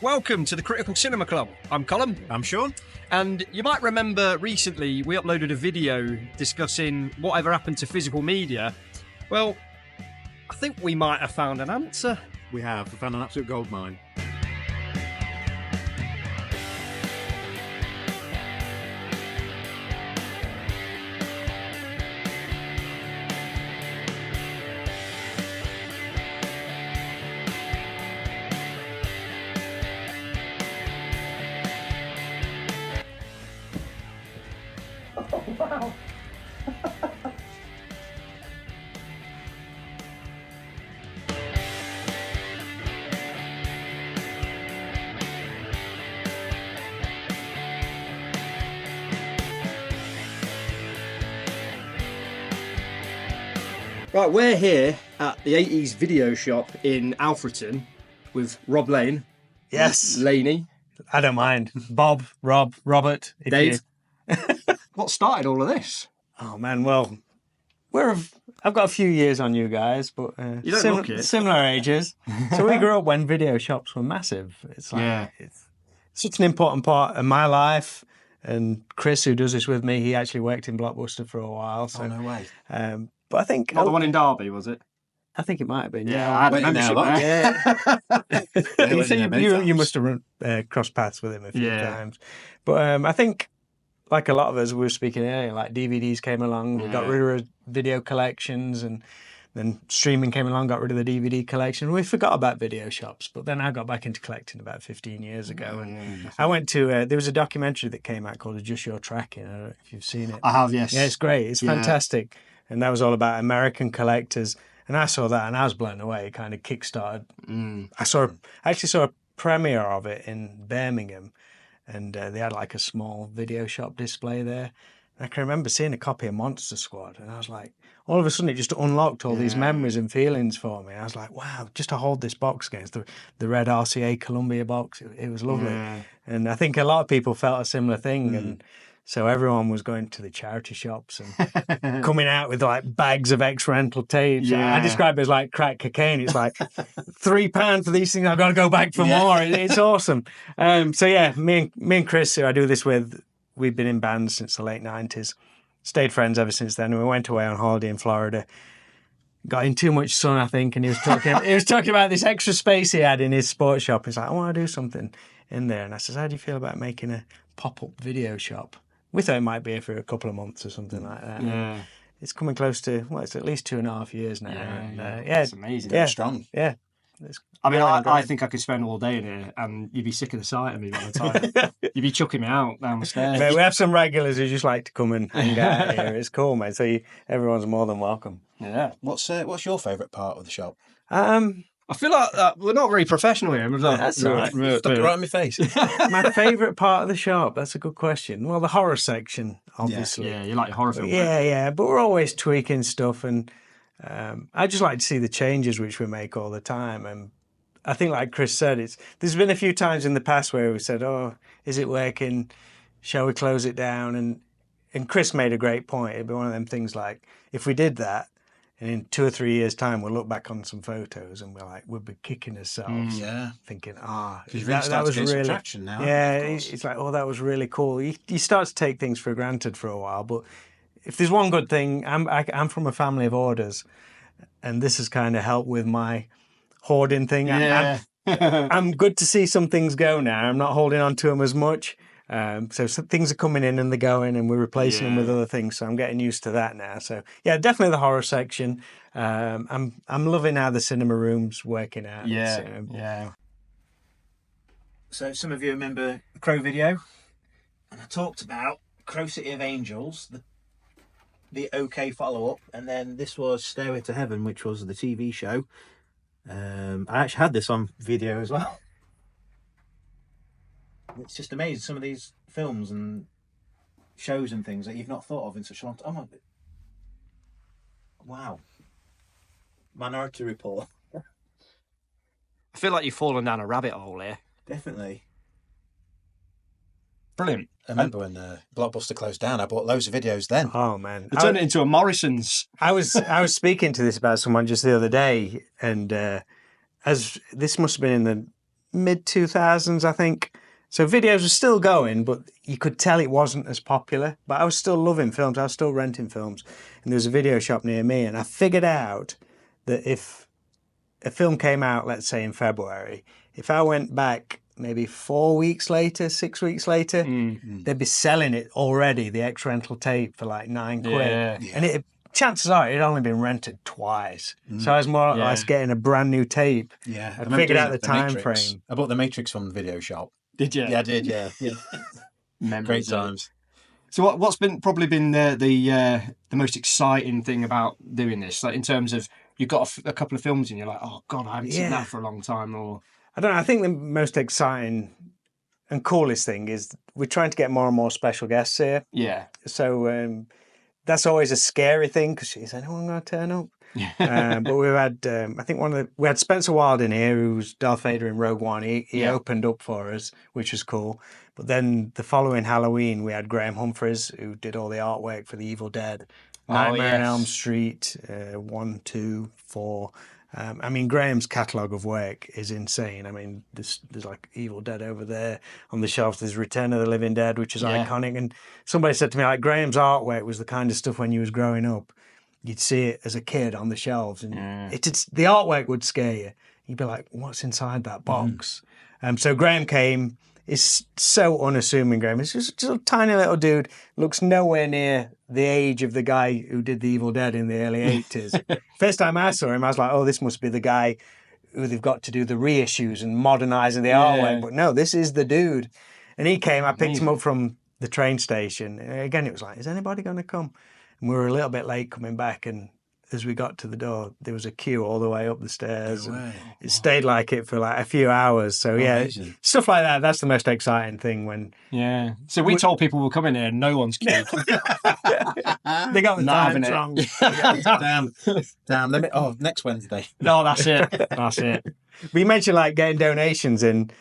Welcome to the Critical Cinema Club. I'm Colm. I'm Sean. And you might remember recently we uploaded a video discussing whatever happened to physical media. Well, I think we might have found an answer. We found an absolute goldmine. Wow. Right, we're here at the 80's video shop in Alfreton with Rob Lane. Yes. Laney. I don't mind. Bob, Rob, Robert. Dave. What started all of this? Oh, man, well, I've got a few years on you guys, but You don't look it. Similar ages. So we grew up when video shops were massive. It's like it's such an important part of my life. And Chris, who does this with me, he actually worked in Blockbuster for a while. So, Oh, no way. But I think... Not the one in Derby, was it? I think it might have been, I had a membership there. You must have run, crossed paths with him a few times. But I think, like a lot of us, we were speaking earlier, like DVDs came along, we got rid of video collections, and then streaming came along, got rid of the DVD collection. We forgot about video shops, but then I got back into collecting about 15 years ago. And I went to, there was a documentary that came out called Adjust Your Tracking. I don't know if you've seen it. I have, yes. Yeah, it's great. It's fantastic. And that was all about American collectors. And I saw that and I was blown away. It kind of kickstarted. I actually saw a premiere of it in Birmingham, and they had like a small video shop display there. And I can remember seeing a copy of Monster Squad, and I was like, all of a sudden it just unlocked all these memories and feelings for me. I was like, wow, just to hold this box against the red RCA Columbia box, it was lovely. And I think a lot of people felt a similar thing. And so everyone was going to the charity shops and coming out with like bags of ex-rental tapes. I describe it as like crack cocaine. It's like £3 for these things. I've got to go back for more. It's awesome. So yeah, me and Chris, who I do this with, we've been in bands since the late 90s. Stayed friends ever since then. We went away on holiday in Florida. Got in too much sun, I think, and he was talking about this extra space he had in his sports shop. He's like, I want to do something in there. And I says, how do you feel about making a pop-up video shop? We thought it might be here for a couple of months or something like that. Yeah. It's coming close to, well, it's at least 2.5 years now. It's amazing. Yeah. Strong. Yeah. I mean, I think I could spend all day in here and you'd be sick of the sight of me by the time. You'd be chucking me out down the stairs. Mate, we have some regulars who just like to come and hang out here. It's cool, mate. So everyone's more than welcome. Yeah. What's your favourite part of the shop? I feel like we're not very professional here. That's all right. Stuck it right in my face. My favourite part of the shop? That's a good question. Well, the horror section, obviously. Yeah, you like your horror films. Yeah. But we're always tweaking stuff, and I just like to see the changes which we make all the time. And I think, like Chris said, there's been a few times in the past where we said, "Oh, is it working? Shall we close it down?" And Chris made a great point. It'd be one of them things like, if we did that, and in 2 or 3 years' time, we'll look back on some photos and we'll be kicking ourselves, thinking, that was really traction now. Yeah, it's like, oh, that was really cool. You start to take things for granted for a while, but if there's one good thing, I'm from a family of hoarders, and this has kind of helped with my hoarding thing. Yeah. I'm good to see some things go now. I'm not holding on to them as much. So some things are coming in and they're going, and we're replacing them with other things. So I'm getting used to that now. So yeah, definitely the horror section. I'm loving how the cinema room's working out. Yeah. So some of you remember the Crow video, and I talked about Crow City of Angels, the OK follow-up, and then this was Stairway to Heaven, which was the TV show. I actually had this on video as well. It's just amazing, some of these films and shows and things that you've not thought of in such a long time. Oh, wow. Minority Report. I feel like you've fallen down a rabbit hole here. Definitely. Brilliant. I remember when Blockbuster closed down, I bought loads of videos then. Oh, man. They turned it into a Morrison's. I was speaking to this about someone just the other day, and as this must have been in the mid-2000s, I think. So videos were still going, but you could tell it wasn't as popular. But I was still loving films. I was still renting films. And there was a video shop near me, and I figured out that if a film came out, let's say in February, if I went back maybe 4 weeks later, 6 weeks later, they'd be selling it already, the ex-rental tape, for like £9. Yeah. And chances are it had only been rented twice. So I was more or less getting a brand new tape. Yeah. I figured out the time Matrix. frame. I bought the Matrix from the video shop. Did you? Yeah, I did, yeah. Memories, Great times. So what's probably been the most exciting thing about doing this? Like in terms of you've got a couple of films and you're like, oh God, I haven't seen that for a long time. Or I don't know. I think the most exciting and coolest thing is we're trying to get more and more special guests here. Yeah. So that's always a scary thing because is anyone going to turn up? But we've had, I think we had Spencer Wilde in here, who's Darth Vader in Rogue One. He opened up for us, which was cool. But then the following Halloween, we had Graham Humphreys, who did all the artwork for the Evil Dead, Nightmare on Elm Street, 1, 2, 4. I mean, Graham's catalogue of work is insane. I mean, there's like Evil Dead over there on the shelf. There's Return of the Living Dead, which is iconic. And somebody said to me, like, Graham's artwork was the kind of stuff when you was growing up, you'd see it as a kid on the shelves, and the artwork would scare you. You'd be like, what's inside that box? So Graham came. Is so unassuming, Graham. He's just a tiny little dude. Looks nowhere near the age of the guy who did the Evil Dead in the early 80s. First time I saw him, I was like, oh, this must be the guy who they've got to do the reissues and modernising the artwork. But no, this is the dude. And he came, I picked him up from the train station. And again, it was like, is anybody going to come? And we were a little bit late coming back, and as we got to the door, there was a queue all the way up the stairs. No way. It stayed like it for like a few hours. So Amazing. stuff like that. That's the most exciting thing when. Yeah. So we told people we'll come in here and no one's queued. They got the time wrong. Damn. Next Wednesday. No, that's it. That's it. But you mentioned like getting donations, and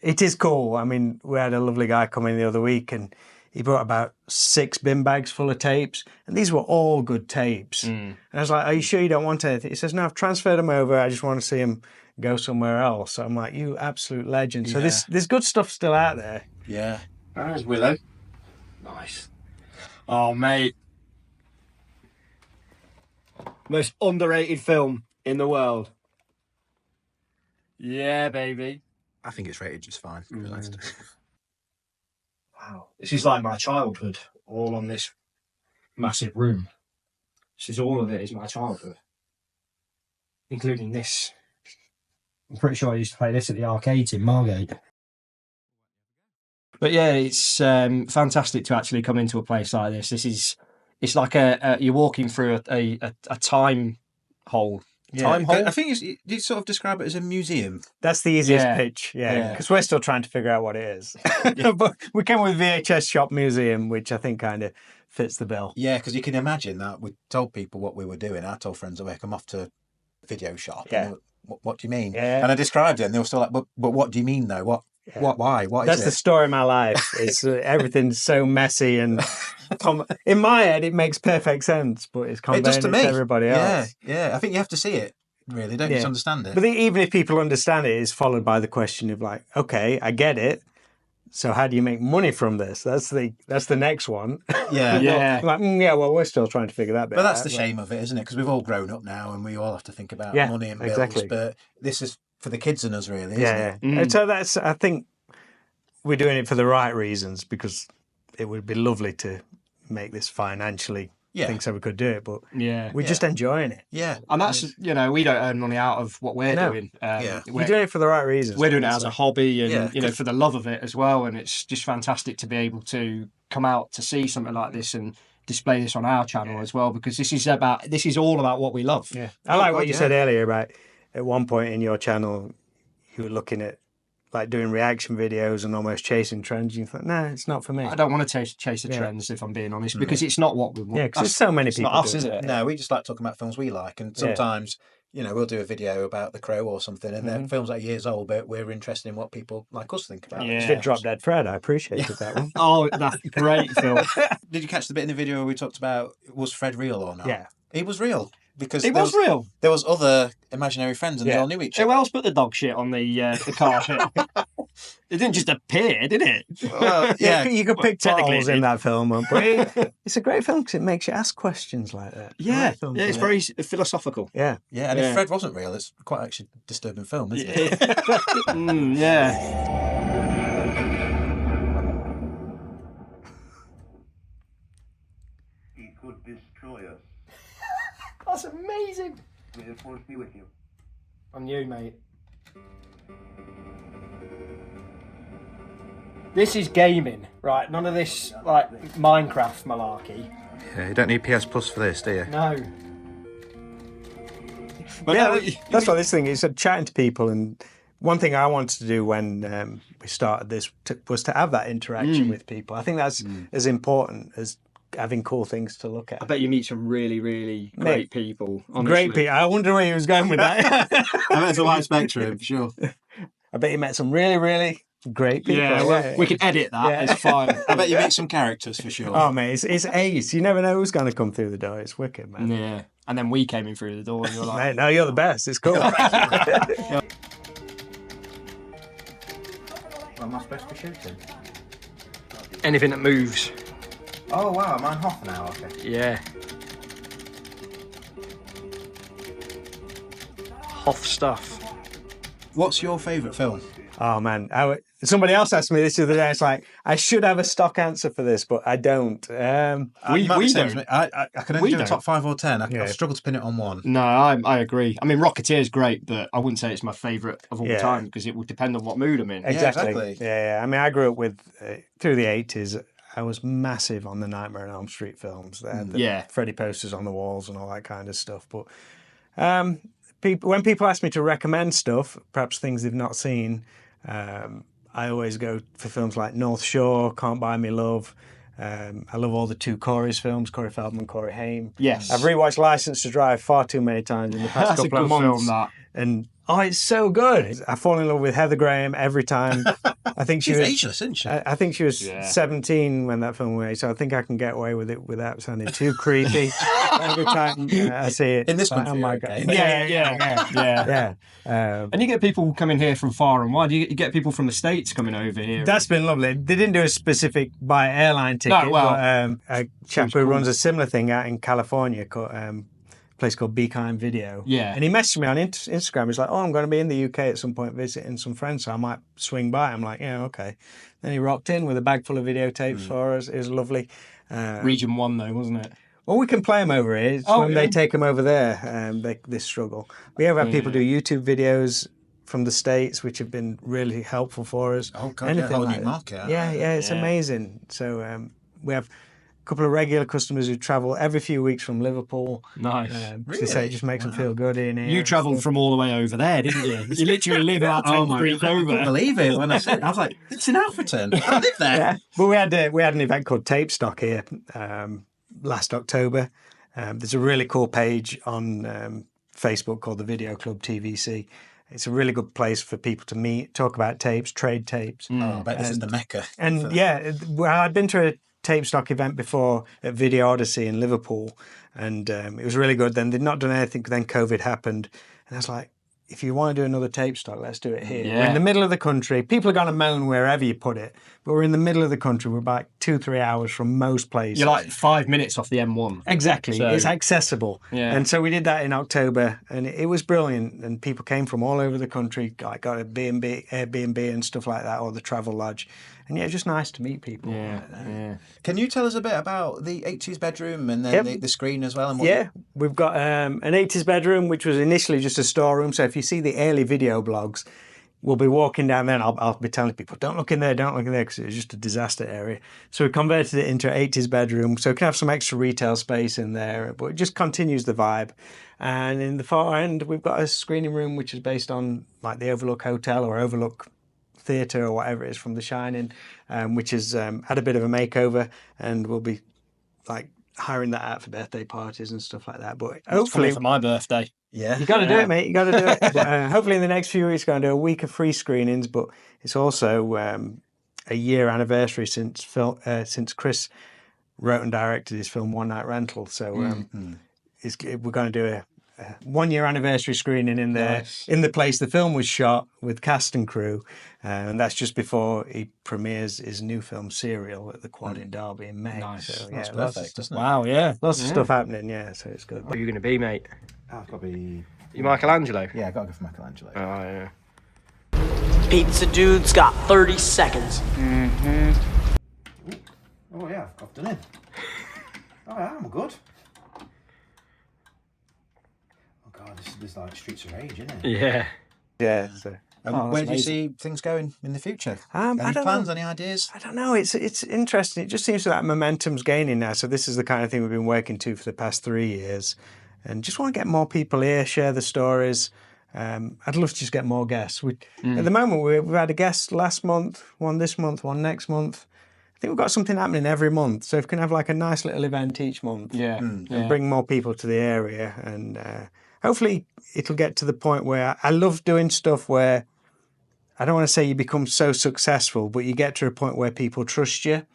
it is cool. I mean, we had a lovely guy come in the other week, and he brought about 6 bin bags full of tapes, and these were all good tapes. And I was like, are you sure you don't want anything? He says, no, I've transferred them over. I just want to see them go somewhere else. So I'm like, you absolute legend. So there's good stuff still out there. Yeah. There's Willow. Nice. Oh, mate. Most underrated film in the world. Yeah, baby. I think it's rated just fine, to be honest. Wow. This is like my childhood, all on this massive room. All of it is my childhood. Including this. I'm pretty sure I used to play this at the arcades in Margate. But yeah, it's fantastic to actually come into a place like this. It's like you're walking through a time hole. Yeah. Time hole? I think you sort of describe it as a museum. That's the easiest pitch, because we're still trying to figure out what it is. But we came with VHS Shop Museum, which I think kind of fits the bill. Yeah, because you can imagine that we told people what we were doing. I told friends at work, I'm off to a video shop. Yeah. And they were, what do you mean? Yeah. And I described it, and they were still like, but what do you mean though? What? Why? What That's is the it? story of my life. It's everything's so messy, and in my head it makes perfect sense, but it's conveying does to it me. to everybody else. Yeah. I think you have to see it, really, don't you, to understand it? But even if people understand it, it's followed by the question of like, okay, I get it. So how do you make money from this? That's the next one. Yeah. Well, we're still trying to figure that bit out. But that's the shame of it, isn't it? Because we've all grown up now, and we all have to think about money and bills. Exactly. But this is for the kids and us, really, isn't it? And so I think we're doing it for the right reasons, because it would be lovely to make this financially. Think so we could do it, but we're just enjoying it. Yeah. And that's, we don't earn money out of what we're doing. We're doing it for the right reasons. We're doing it as a hobby and, for the love of it as well. And it's just fantastic to be able to come out to see something like this and display this on our channel as well, because this is all about what we love. Yeah. I like what you said earlier about at one point in your channel, you were looking at like doing reaction videos and almost chasing trends. You thought, no, it's not for me. I don't want to chase the trends, if I'm being honest, because it's not what we want. Yeah, because there's so many people. It's not us, is it? No, we just like talking about films we like, and sometimes we'll do a video about The Crow or something, and then films that are years old, but we're interested in what people like us think about. Yeah, Drop Dead Fred. I appreciated that one. Oh, that's great film. Did you catch the bit in the video where we talked about was Fred real or not? Yeah. He was real. because It was real. there was other imaginary friends and they all knew each other. Who else put the dog shit on the carpet? It didn't just appear, did it? Well, yeah, You could pick technically potholes it in did. that film, but it's a great film because it makes you ask questions like that. Yeah, Great film it's for that. very philosophical. Yeah. yeah. And Yeah. if Fred wasn't real, it's quite actually a disturbing film, isn't it? Yeah. He could destroy us. That's amazing. May the force be with you. On you, mate. This is gaming, right? None of this like Minecraft malarkey. Yeah, you don't need PS Plus for this, do you? No. But Yeah, no, that's what this thing is. Chatting to people, and one thing I wanted to do when we started this was to have that interaction with people. I think that's as important as having cool things to look at. I bet you meet some really, really great people. Honestly. Great people. I wonder where he was going with that. I bet it's a wide spectrum, for sure. I bet you met some really, really great people. Yeah, well, we can edit that. Yeah. It's fine. I bet you meet some characters, for sure. Oh, mate, it's ace. You never know who's going to come through the door. It's wicked, man. Yeah. And then we came in through the door and you're like, Mate, no, you're the best. It's cool. What am I supposed to be shooting? anything that moves. Oh wow, am I on half an hour? Okay. Yeah. Hoff stuff. What's your favourite film? Oh man, somebody else asked me this the other day. It's like I should have a stock answer for this, but I don't. We might be don't. saying to me, I can only We do a don't. top 5 or 10. Yeah. I've struggled to pin it on one. No, I agree. I mean, Rocketeer's great, but I wouldn't say it's my favourite of all Yeah. time because it would depend on what mood I'm in. Exactly. exactly. Yeah. I mean, I grew up with through the 80s. I was massive on the Nightmare on Elm Street films. They had the Yeah. Freddy posters on the walls and all that kind of stuff. But when people ask me to recommend stuff, perhaps things they've not seen, I always go for films like North Shore, Can't Buy Me Love. I love all the two Corey's films, Corey Feldman, Corey Haim. Yes. I've rewatched License to Drive far too many times in the past That's a couple of good months. film, that. And it's so good. I fall in love with Heather Graham every time. I think she She's was ageless, isn't she? I think she was Yeah. 17 when that film was made, so I think I can get away with it without sounding too creepy every time I see it. In this It's like, country, oh my you're God. okay. Yeah. Yeah. And you get people coming here from far and wide. You get people from the States coming over here. That's been lovely. They didn't do a specific buy airline ticket. No, well, but, a chap who runs a similar thing out in California called place called Be Kind Video. Yeah. And he messaged me on Instagram. He's like, oh, I'm going to be in the UK at some point visiting some friends, so I might swing by. I'm like, yeah, okay. Then he rocked in with a bag full of videotapes for us. It was lovely. Region 1, though, wasn't it? Well, we can play them over here. It's Oh, when yeah. they take them over there, they struggle. We have had people do YouTube videos from the States, which have been really helpful for us. Oh, God, yeah, a whole new that. market. Yeah, it's Yeah. amazing. So we have a couple of regular customers who travel every few weeks from Liverpool. Nice. They say it just makes them feel good in here. You travelled from all the way over there, didn't you? You literally live about 10 streets I couldn't over. believe it when I said it. I was like, it's in Alfreton. I live there. Yeah. But we had an event called Tape Stock here last October. There's a really cool page on Facebook called the Video Club TVC. It's a really good place for people to meet, talk about tapes, trade tapes. Oh, I bet this is the Mecca. And I'd been to a tape stock event before at Video Odyssey in Liverpool, and it was really good. Then they'd not done anything. Then COVID happened, and I was like, if you want to do another tape stock, let's do it here. We're Yeah. in the middle of the country. People are going to moan wherever you put it, but we're in the middle of the country. We're about 2-3 hours from most places. You're like 5 minutes off the M1. Exactly. So- It's accessible. Yeah. And so we did that in October, and it was brilliant. And people came from all over the country, got a B&B, Airbnb and stuff like that, or the travel lodge. And yeah, it's just nice to meet people. Yeah. Can you tell us a bit about the 80s bedroom and then Yep. the screen as well? And what Yeah, we've got an 80s bedroom, which was initially just a storeroom. So if you see the early video blogs, we'll be walking down there and I'll be telling people, don't look in there, because it was just a disaster area. So we converted it into an 80s bedroom. So we can have some extra retail space in there, but it just continues the vibe. And in the far end, we've got a screening room, which is based on like the Overlook Hotel or Overlook Theatre or whatever it is from The Shining, which has had a bit of a makeover, and we'll be like hiring that out for birthday parties and stuff like that. But hopefully, For my birthday. Yeah. you got to do it, mate. You got to do it. But, hopefully, in the next few weeks, going to do a week of free screenings. But it's also a year anniversary since Chris wrote and directed his film One Night Rental. So we're going to do a 1-year anniversary screening in the place the film was shot with cast and crew, and that's just before he premieres his new film Serial at the Quad in Derby in May. Nice. So That's yeah, lots of perfect, stuff, isn't it? Wow, yeah. lots of stuff happening. Yeah, so it's good. What are you going to be, mate? I've got to be. You Michelangelo? Yeah, I got to go for Michelangelo. Oh, yeah. Pizza Dude's got 30 seconds. Oh yeah, I've done it. Oh yeah, I'm good. Oh god, this is like Streets of Rage, isn't it? Yeah. Yeah. So. Where do you see things going in the future? I Any don't plans? know. Any ideas? I don't know. It's interesting. It just seems that momentum's gaining now. So this is the kind of thing we've been working to for the past 3 years, and just want to get more people here, share the stories. I'd love to just get more guests. At the moment, we've had a guest last month, one this month, one next month. I think we've got something happening every month. So if we can have like a nice little event each month, and bring more people to the area, and hopefully it'll get to the point where I love doing stuff where I don't want to say you become so successful, but you get to a point where people trust you.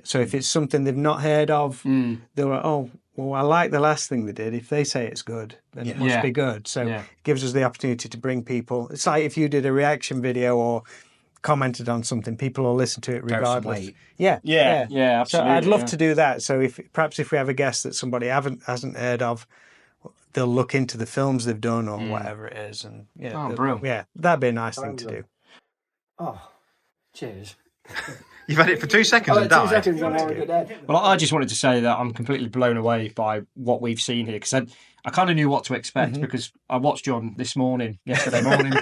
So if it's something they've not heard of, they're like, oh, well, I like the last thing they did. If they say it's good, then it must be good. So it gives us the opportunity to bring people. It's like if you did a reaction video or commented on something, people will listen to it regardless. Yeah, absolutely. So I'd love to do that. So if we have a guest that somebody hasn't heard of, they'll look into the films they've done or whatever it is, and brilliant. That'd be a nice thing to do. Oh, cheers. You've had it for 2 seconds and 2 died. seconds, I'm already dead. Well, I just wanted to say that I'm completely blown away by what we've seen here, because I kind of knew what to expect because I watched John yesterday morning.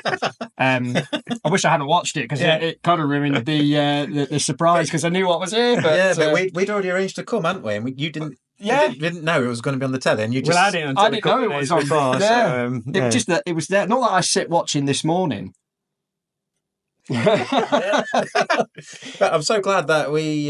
I wish I hadn't watched it because it kind of ruined the surprise because I knew what was here. But, we'd already arranged to come, hadn't we? And you didn't. Yeah, you didn't know it was going to be on the telly, and you just. Well, I didn't know it was on before. So, it was just that it was there. Not that I sit watching this morning. But I'm so glad that we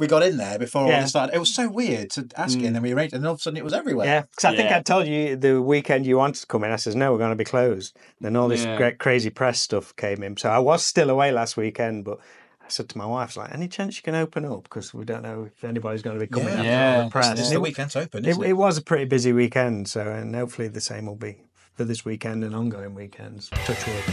got in there before all this started. It was so weird to ask it, and then we arranged, and all of a sudden it was everywhere. Yeah, because I think I told you the weekend you wanted to come in. I says no, we're going to be closed. Then all this great crazy press stuff came in, so I was still away last weekend, but. I said to my wife, like, any chance you can open up? Because we don't know if anybody's going to be coming after the press. The weekend's open, isn't it? It was a pretty busy weekend, so and hopefully the same will be for this weekend and ongoing weekends. Touch wood.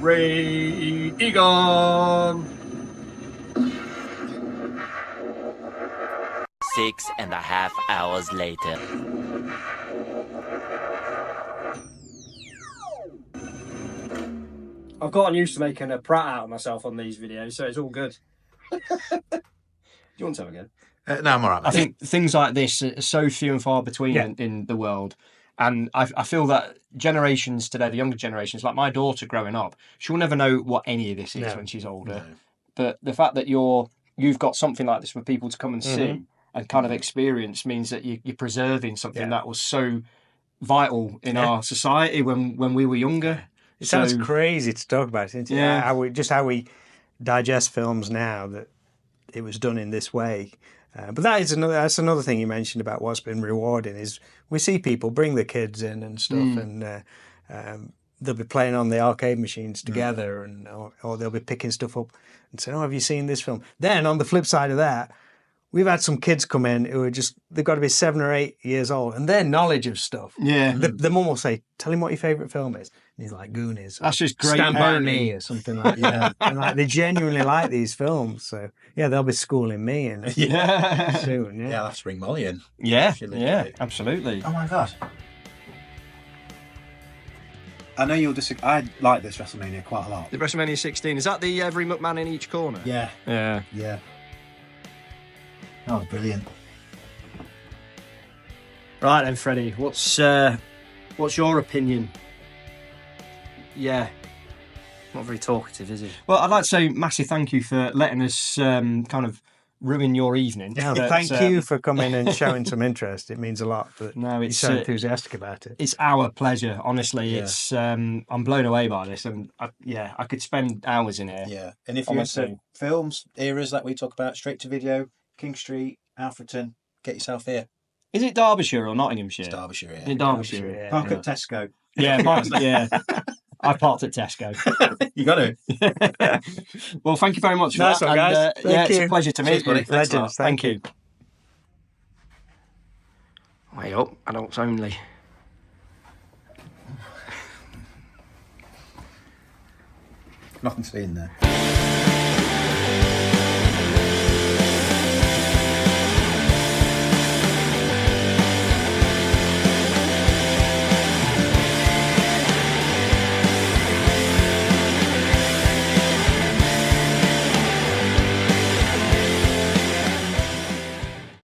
Ray Egon. 6.5 hours later. I've gotten used to making a prat out of myself on these videos, so it's all good. Do you want to again? No, I'm all right. I think things like this are so few and far between in the world. And I feel that generations today, the younger generations, like my daughter growing up, she'll never know what any of this is when she's older. No. But the fact that you've got something like this for people to come and see and kind of experience means that you're preserving something that was so vital in our society when we were younger. It sounds crazy to talk about, isn't it? Yeah. How we digest films now, that it was done in this way. But that's another thing you mentioned about what's been rewarding is we see people bring the kids in and stuff, and they'll be playing on the arcade machines together, and or they'll be picking stuff up and saying, "Oh, have you seen this film?" Then on the flip side of that, we've had some kids come in who are they've got to be 7 or 8 years old, and their knowledge of stuff. Yeah, the mum will say, "Tell him what your favourite film is." And he's like, Goonies. That's just great. Stand By Me or something like that. And like they genuinely like these films. So yeah, they'll be schooling me in soon. Yeah, that's Ring Molly in. Yeah, absolutely. Oh my god. I know you'll disagree. I like this WrestleMania quite a lot. The WrestleMania 16, is that the every McMahon in each corner? Yeah. Oh, brilliant. Right then, Freddie, what's your opinion? Yeah. Not very talkative, is he? Well, I'd like to say massive thank you for letting us kind of ruin your evening. Yeah, thank you for coming and showing some interest. It means a lot that you're so enthusiastic about it. It's our pleasure, honestly. Yeah. It's I'm blown away by this, and I could spend hours in here. Yeah, and if you're into films, eras that we talk about, straight to video, King Street, Alfreton, get yourself here. Is it Derbyshire or Nottinghamshire? It's Derbyshire, Is yeah. it Derbyshire? Yeah. Park at Tesco. Yeah, I parked at Tesco. You got to. Well, thank you very much for Nice that. one, guys. And, Thank yeah, it's you. a pleasure to meet Cheers, you. buddy. Thanks a lot. Legends. Thank you. Wait up, adults only. Nothing to see in there.